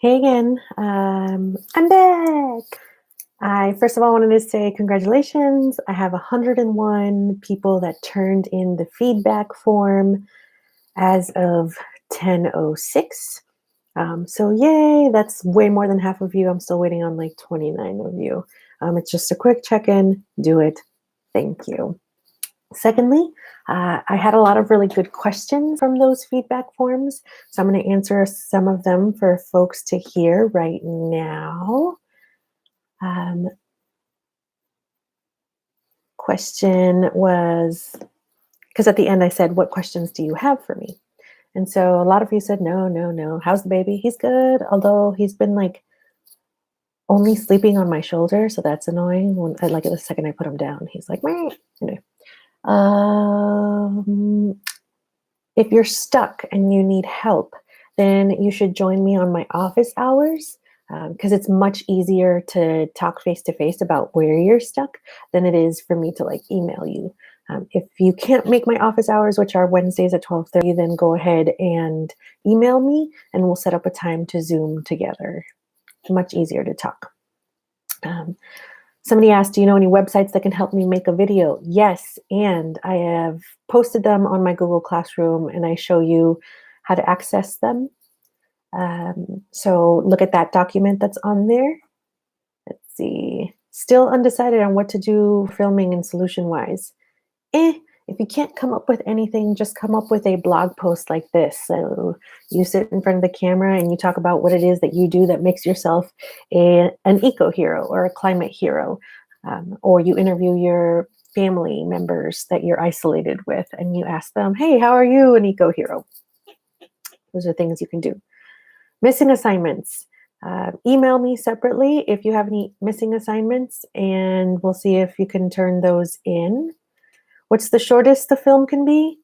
Hey again. I'm back. I first of all wanted to say congratulations. I have 101 people that turned in the feedback form as of 10:06. So yay, that's way more than half of you. I'm still waiting on like 29 of you. It's just a quick check-in. Do it. Thank you. Secondly, I had a lot of really good questions from those feedback forms, so I'm going to answer some of them for folks to hear right now. Question was, because at the end I said, what questions do you have for me? And so a lot of you said, no, no, no. How's the baby? He's good, although he's been like only sleeping on my shoulder, so that's annoying. When I like the second I put him down, he's like, meh. Anyway. If you're stuck and you need help, then you should join me on my office hours because it's much easier to talk face to face about where you're stuck than it is for me to like email you. If you can't make my office hours, which are Wednesdays at 12:30, then go ahead and email me and we'll set up a time to Zoom together. Much easier to talk. Somebody asked, do you know any websites that can help me make a video? Yes, and I have posted them on my Google Classroom and I show you how to access them. So look at that document that's on there. Let's see. Still undecided on what to do filming and solution-wise. If you can't come up with anything, just come up with a blog post like this. So you sit in front of the camera and you talk about what it is that you do that makes yourself an eco hero or a climate hero. Or you interview your family members that you're isolated with and you ask them, hey, how are you an eco hero? Those are things you can do. Missing assignments. Email me separately if you have any missing assignments and we'll see if you can turn those in. What's the shortest the film can be?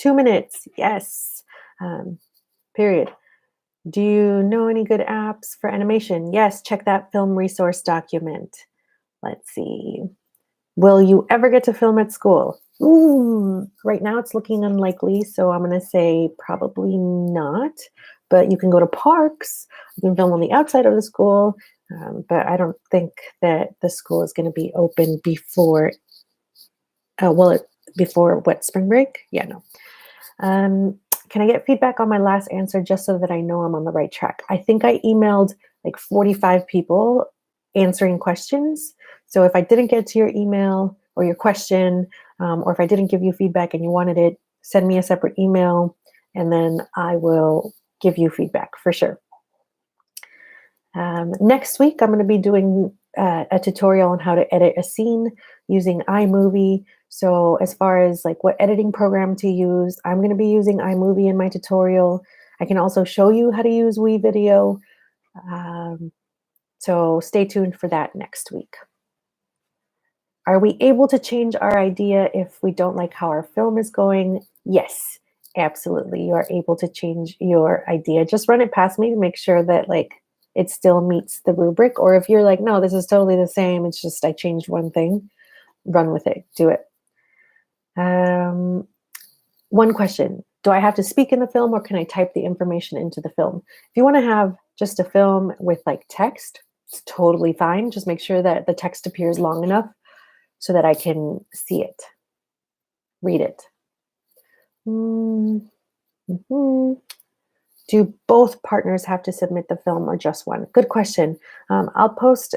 2 minutes. Yes. Period. Do you know any good apps for animation? Yes. Check that film resource document. Let's see. Will you ever get to film at school? Right now it's looking unlikely, so I'm going to say probably not. But you can go to parks. You can film on the outside of the school. But I don't think that the school is going to be open before before what, spring break? Yeah, no. Can I get feedback on my last answer just so that I know I'm on the right track? I think I emailed like 45 people answering questions. So if I didn't get to your email or your question, or if I didn't give you feedback and you wanted it, send me a separate email and then I will give you feedback for sure. Next week, I'm going to be doing a tutorial on how to edit a scene using iMovie. So as far as like what editing program to use, I'm going to be using iMovie in my tutorial. I can also show you how to use WeVideo. So stay tuned for that next week. Are we able to change our idea if we don't like how our film is going? Yes, absolutely. You are able to change your idea. Just run it past me to make sure that like it still meets the rubric. Or if you're like, no, this is totally the same. It's just I changed one thing. Run with it. Do it. One question. Do I have to speak in the film or can I type the information into the film? If you want to have just a film with like text, it's totally fine. Just make sure that the text appears long enough so that I can see it, read it. Do both partners have to submit the film or just one? Good question. I'll post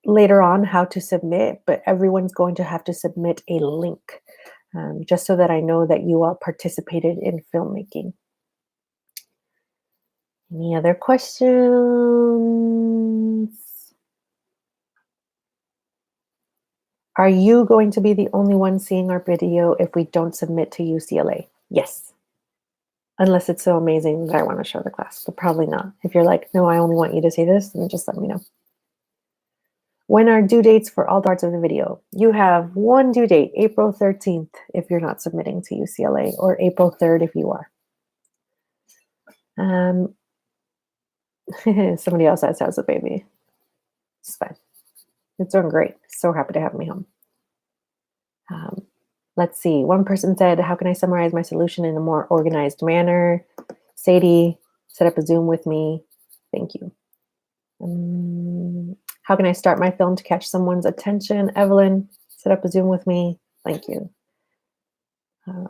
later on how to submit, but everyone's going to have to submit a link just so that I know that you all participated in filmmaking. Any other questions? Are you going to be the only one seeing our video if we don't submit to UCLA? Yes. Unless it's so amazing that I want to show the class, but probably not. If you're like, no, I only want you to see this, then just let me know. When are due dates for all parts of the video? You have one due date, April 13th, if you're not submitting to UCLA, or April 3rd if you are. Somebody else asked, how's the baby? It's fine. It's doing great. So happy to have me home. Let's see. One person said, how can I summarize my solution in a more organized manner? Sadie, Set up a Zoom with me. Thank you. How can I start my film to catch someone's attention? Evelyn, set up a Zoom with me. Thank you.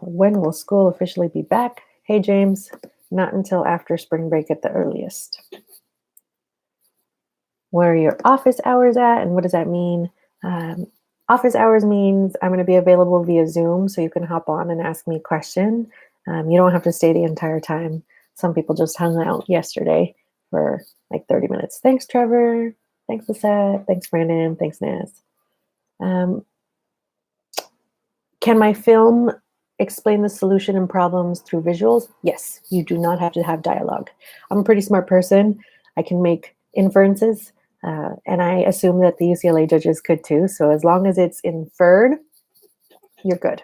When will school officially be back? Hey, James, not until after spring break at the earliest. Where are your office hours at, and what does that mean? Office hours means I'm going to be available via Zoom, so you can hop on and ask me a question. You don't have to stay the entire time. Some people just hung out yesterday for like 30 minutes. Thanks, Trevor. Thanks, Lisette. Thanks, Brandon. Thanks, Naz. Can my film explain the solution and problems through visuals? Yes, you do not have to have dialogue. I'm a pretty smart person. I can make inferences, and I assume that the UCLA judges could too. So as long as it's inferred, you're good.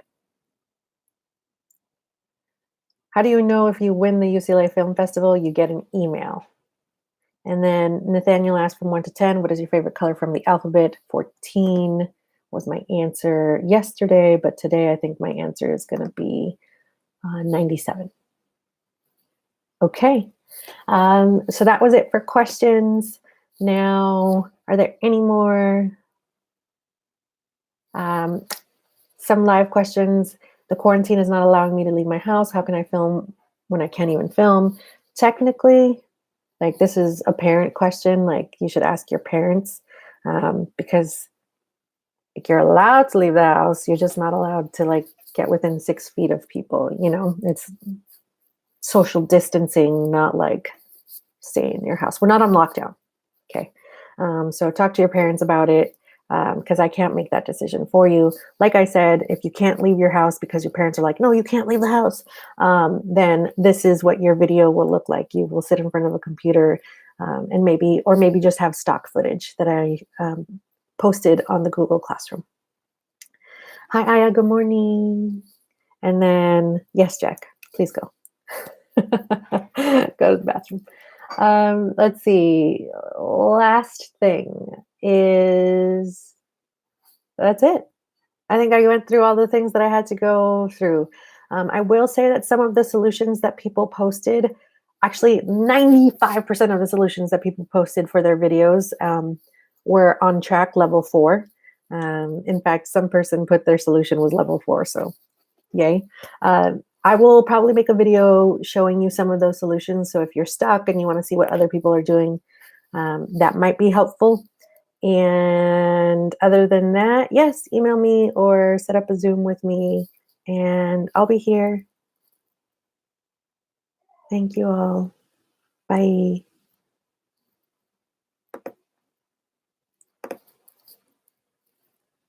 How do you know if you win the UCLA Film Festival? You get an email. And then Nathaniel asked from 1 to 10, what is your favorite color from the alphabet? 14 was my answer yesterday, but today I think my answer is going to be 97. Okay, so that was it for questions. Now, are there any more? Some live questions. The quarantine is not allowing me to leave my house. How can I film when I can't even film? Technically, like this is a parent question, like you should ask your parents, because like you're allowed to leave the house. You're just not allowed to like get within 6 feet of people. You know, it's social distancing, not like stay in your house. We're not on lockdown. Okay. So talk to your parents about it, because I can't make that decision for you. Like I said, if you can't leave your house because your parents are like, no, you can't leave the house, then this is what your video will look like. You will sit in front of a computer and maybe just have stock footage that I posted on the Google Classroom. Hi, Aya, good morning. And then, yes, Jack, please go. Go to the bathroom. Let's see. Last thing is, that's it. I think I went through all the things that I had to go through. I will say that some of the solutions that people posted, actually 95% of the solutions that people posted for their videos were on track level 4. In fact, some person put their solution was level 4, so yay. I will probably make a video showing you some of those solutions. So if you're stuck and you want to see what other people are doing, that might be helpful. And other than that, yes, email me or set up a Zoom with me and I'll be here. Thank you all. Bye.